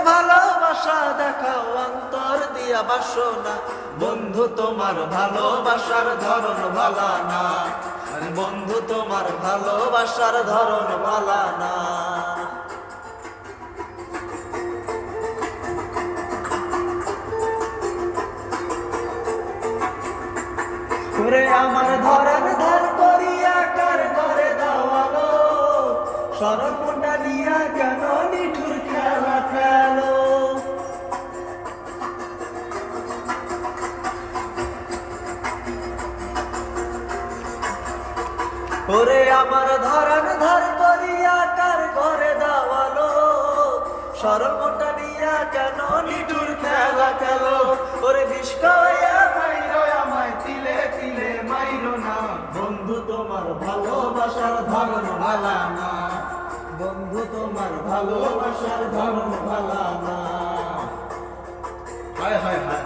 ভালোবাসা দেখাও অন্তর দিয়া বাসনা, বন্ধু তোমার ভালোবাসার ধরন ভালা না, বন্ধু তোমার ভালোবাসার ধরন ভালা না। ওরে আমার ধরার ধার করিয়া কার ঘরে দাওয়ালো, সরকটা নিয়া কেন নিঠুর খেলা খেলো। ওরে আমার ধরার ধার করিয়া কার ঘরে দাওয়ালো, সরকটা নিয়া কেন নিঠুর খেলা খেলো। ওরে বিষ খাওয়াইয়া মাইরো আমায় তিলে তিলে মাইরো না, বন্ধু তোমার ভালোবাসার ধরন ভালা না, বন্ধু তোমার ভালোবাসার ধরন ভালা না। হায় হায় হায়।